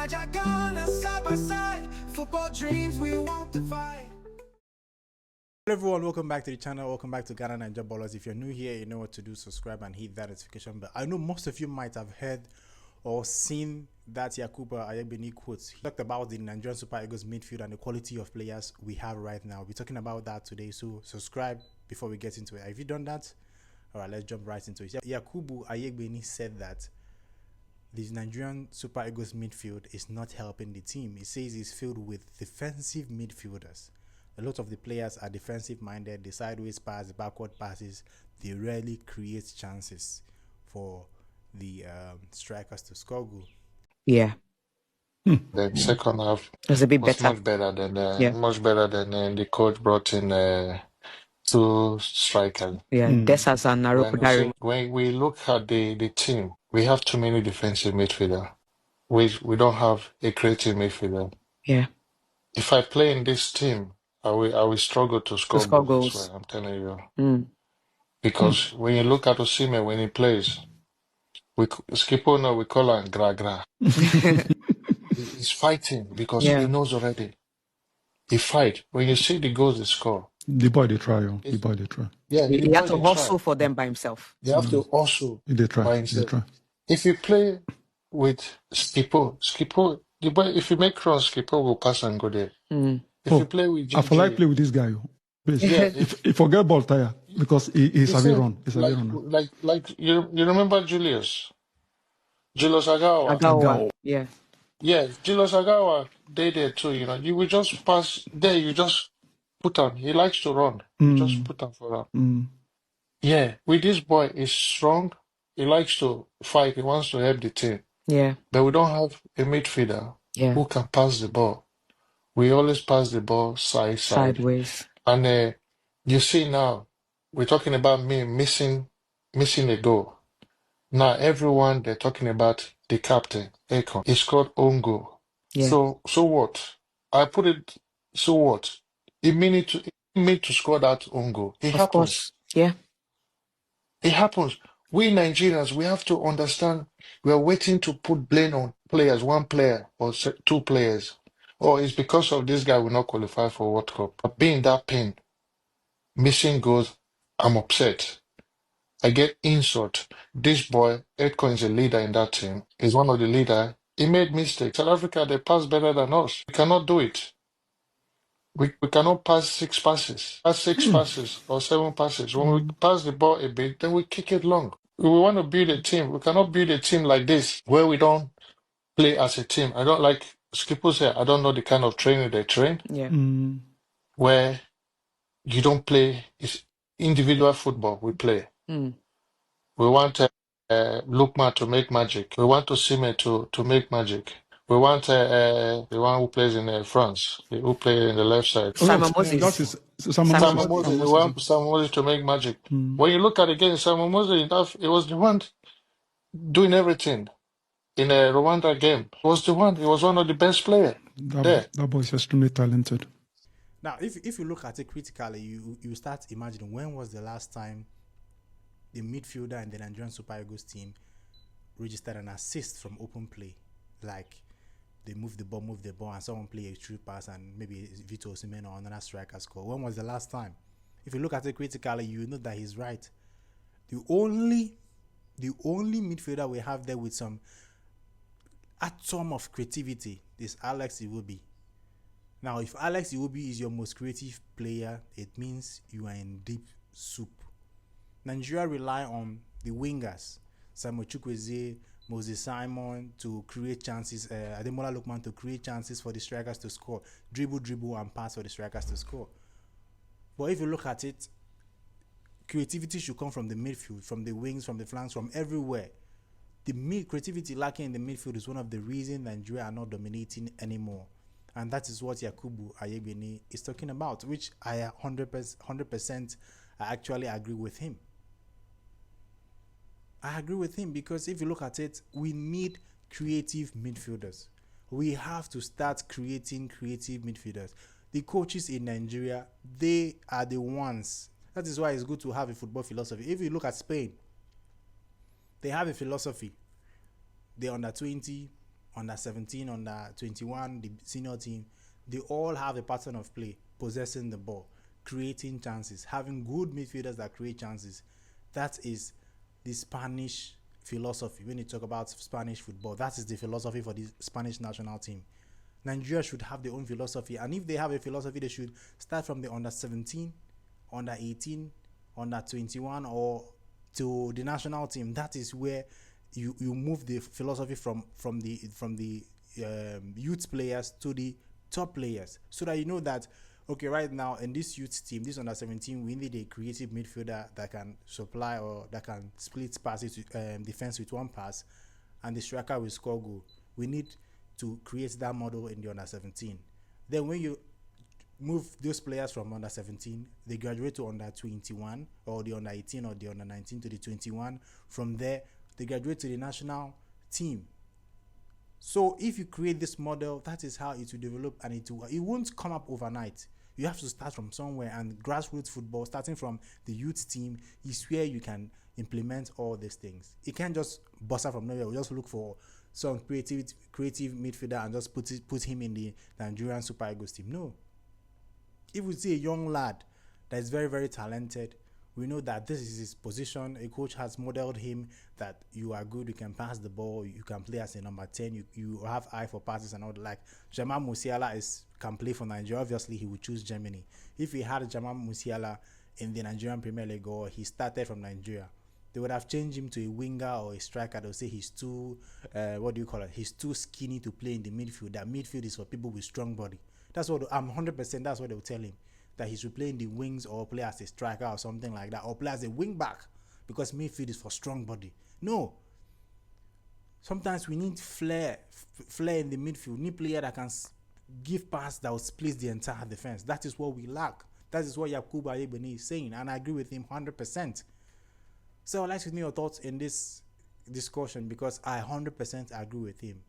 Ghana side by side. Football dreams we won't divide. Hello everyone, welcome back to the channel. Welcome back to Ghana Nigeria Ballers. If you're new here, you know what to do. Subscribe and hit that notification bell. I know most of you might have heard or seen that Yakubu Aiyegbeni quote. He talked about the Nigerian Super Eagles midfield and the quality of players we have right now. We're talking about that today, so subscribe before we get into it. Have you done that? All right, let's jump right into it. Yakubu Aiyegbeni said that the Nigerian Super Eagles midfield is not helping the team. He says it's filled with defensive midfielders. A lot of the players are defensive minded, the sideways pass, the backward passes. They rarely create chances for the strikers to score goal. Yeah. The second half was a bit was better. much better than the coach brought in two strikers. Yeah, Desas and Naropodari. When we look at the team, we have too many defensive midfielder. We don't have a creative midfielder. Yeah. If I play in this team, I will struggle to score goals. Right, I'm telling you. Because when you look at Osimhen when he plays, we call him gra gra. He's fighting because he knows already. He fight. When you see the goals they score. The boy they try. The boy they try. Yeah, he had to hustle for them by himself. They have to hustle by himself. They try. If you play with Skippo, the boy, if you make runs, Skippo will pass and go there. If you play with GG, I feel like play with this guy. Please. Yeah, if forget ball tire because he's a run. He's a run. Like you remember Julius Agawa. Agawa. Yeah. Yeah, Julius Agawa, they there too, you know. You will just pass there, you just put on. He likes to run. You just put on for him. Yeah, with this boy, he's strong. He likes to fight. He wants to help the team. Yeah. But we don't have a midfielder who can pass the ball. We always pass the ball sideways. And you see now, we're talking about me missing a goal. Now everyone they're talking about the captain, Akon. He scored own goal. Yeah. So what? I put it. So what? He meant to score that own goal. It happens. Course. Yeah. It happens. We Nigerians, we have to understand. We are waiting to put blame on players, one player or two players. Oh, it's because of this guy will not qualify for World Cup. But being that pain, missing goals, I'm upset. I get insult. This boy, Edcon, is a leader in that team. He's one of the leaders. He made mistakes. South Africa, they pass better than us. We cannot do it. We cannot pass six passes. Pass six passes or seven passes. When we pass the ball a bit, then we kick it long. We want to build a team. We cannot build a team like this where we don't play as a team. I don't like Skipper said, I don't know the kind of training they train. Yeah. Where you don't play. It's individual football we play. We want Lukman to make magic. We want Osimhen to make magic. We want the one who plays in France, who plays in the left side. Simon Moses. Simon Moses. We want Simon Moses to make magic. When you look at it again, Simon Moses, it was the one doing everything in a Rwanda game. It was the one. He was one of the best players there. That boy is extremely talented. Now, if you look at it critically, you start imagining when was the last time the midfielder in the Nigerian Super Eagles team registered an assist from open play, like they move the ball, and someone play a true pass, and maybe Vito Osimhen or another striker score. When was the last time? If you look at it critically, you know that he's right. The only midfielder we have there with some atom of creativity is Alex Iwobi. Now, if Alex Iwobi is your most creative player, it means you are in deep soup. Nigeria rely on the wingers, Samuel Chukwueze, Moses Simon to create chances, Ademola Lookman to create chances for the strikers to score, dribble and pass for the strikers to score. But if you look at it, creativity should come from the midfield, from the wings, from the flanks, from everywhere. The creativity lacking in the midfield is one of the reasons Nigeria are not dominating anymore. And that is what Yakubu Aiyegbeni is talking about, which I 100% I actually agree with him. I agree with him because if you look at it, we need creative midfielders. We have to start creating creative midfielders. The coaches in Nigeria, they are the ones. That is why it's good to have a football philosophy. If you look at Spain, they have a philosophy. They're under 20, under 17, under 21, the senior team, they all have a pattern of play, possessing the ball, creating chances, having good midfielders that create chances. That is the Spanish philosophy. When you talk about Spanish football, that is the philosophy for the Spanish national team. Nigeria should have their own philosophy, and if they have a philosophy, they should start from the under 17, under 18, under 21, or to the national team. That is where you move the philosophy from the youth players to the top players, so that you know that, okay, right now in this youth team, this under 17, we need a creative midfielder that can supply or that can split passes, defense with one pass, and the striker will score goal. We need to create that model in the under 17. Then when you move those players from under 17, they graduate to under 21 or the under 18 or the under 19 to the 21. From there, they graduate to the national team. So if you create this model, that is how it will develop, and it won't come up overnight. You have to start from somewhere, and grassroots football, starting from the youth team, is where you can implement all these things. You can't just bust out from nowhere. We just look for some creative midfielder and just put him in the Nigerian Super Eagles team. No. If we see a young lad that is very, very talented, we know that this is his position. A coach has modeled him that you are good, you can pass the ball, you can play as a number 10, you have eye for passes and all that. Like Jamal Musiala can play for Nigeria. Obviously, he would choose Germany. If he had Jamal Musiala in the Nigerian Premier League, or he started from Nigeria, they would have changed him to a winger or a striker. They'll say he's too, he's too skinny to play in the midfield. That midfield is for people with strong body. That's what I'm 100%. That's what they'll tell him, that he should play in the wings or play as a striker or something like that, or play as a wing back, because midfield is for strong body. No. Sometimes we need flair in the midfield. We need player that can give pass that will split the entire defense. That is what we lack. That is what Yakubu Aiyegbeni is saying, and I agree with him 100%. So I'd like to know your thoughts in this discussion, because I 100% agree with him.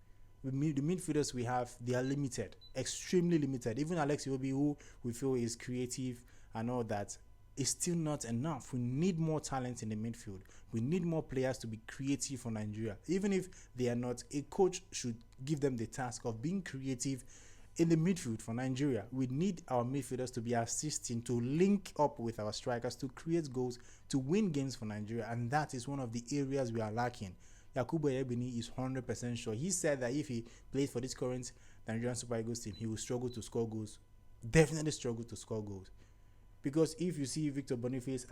The midfielders we have, they are limited, extremely limited. Even Alex Iwobi, who we feel is creative and all that, is still not enough. We need more talent in the midfield. We need more players to be creative for Nigeria. Even if they are not, a coach should give them the task of being creative in the midfield for Nigeria. We need our midfielders to be assisting, to link up with our strikers, to create goals, to win games for Nigeria, and that is one of the areas we are lacking. Yakubu Aiyegbeni is 100% sure. He said that if he played for this current Nigerian Super Eagles team, he will struggle to score goals. Definitely struggle to score goals. Because if you see Victor Boniface,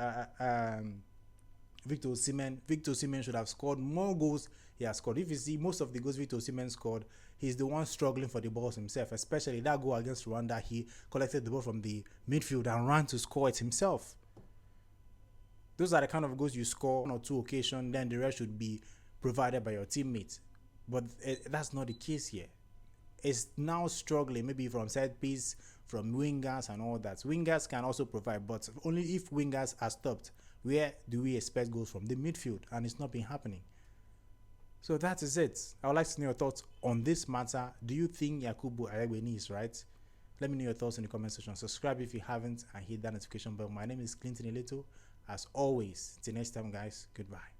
Victor Osimhen should have scored more goals he has scored. If you see most of the goals Victor Osimhen scored, he's the one struggling for the balls himself. Especially that goal against Rwanda, he collected the ball from the midfield and ran to score it himself. Those are the kind of goals you score on 1 or 2 occasions, then the rest should be provided by your teammates. But that's not the case here. It's now struggling, maybe from set piece, from wingers and all that. Wingers can also provide, but only if wingers are stopped. Where do we expect goals from? The midfield, and it's not been happening. So that is it. I would like to know your thoughts on this matter. Do you think Yakubu Aiyegbeni is right? Let me know your thoughts in the comment section. Subscribe if you haven't, and hit that notification bell. My name is Clinton Eleto. As always, till next time, guys, goodbye.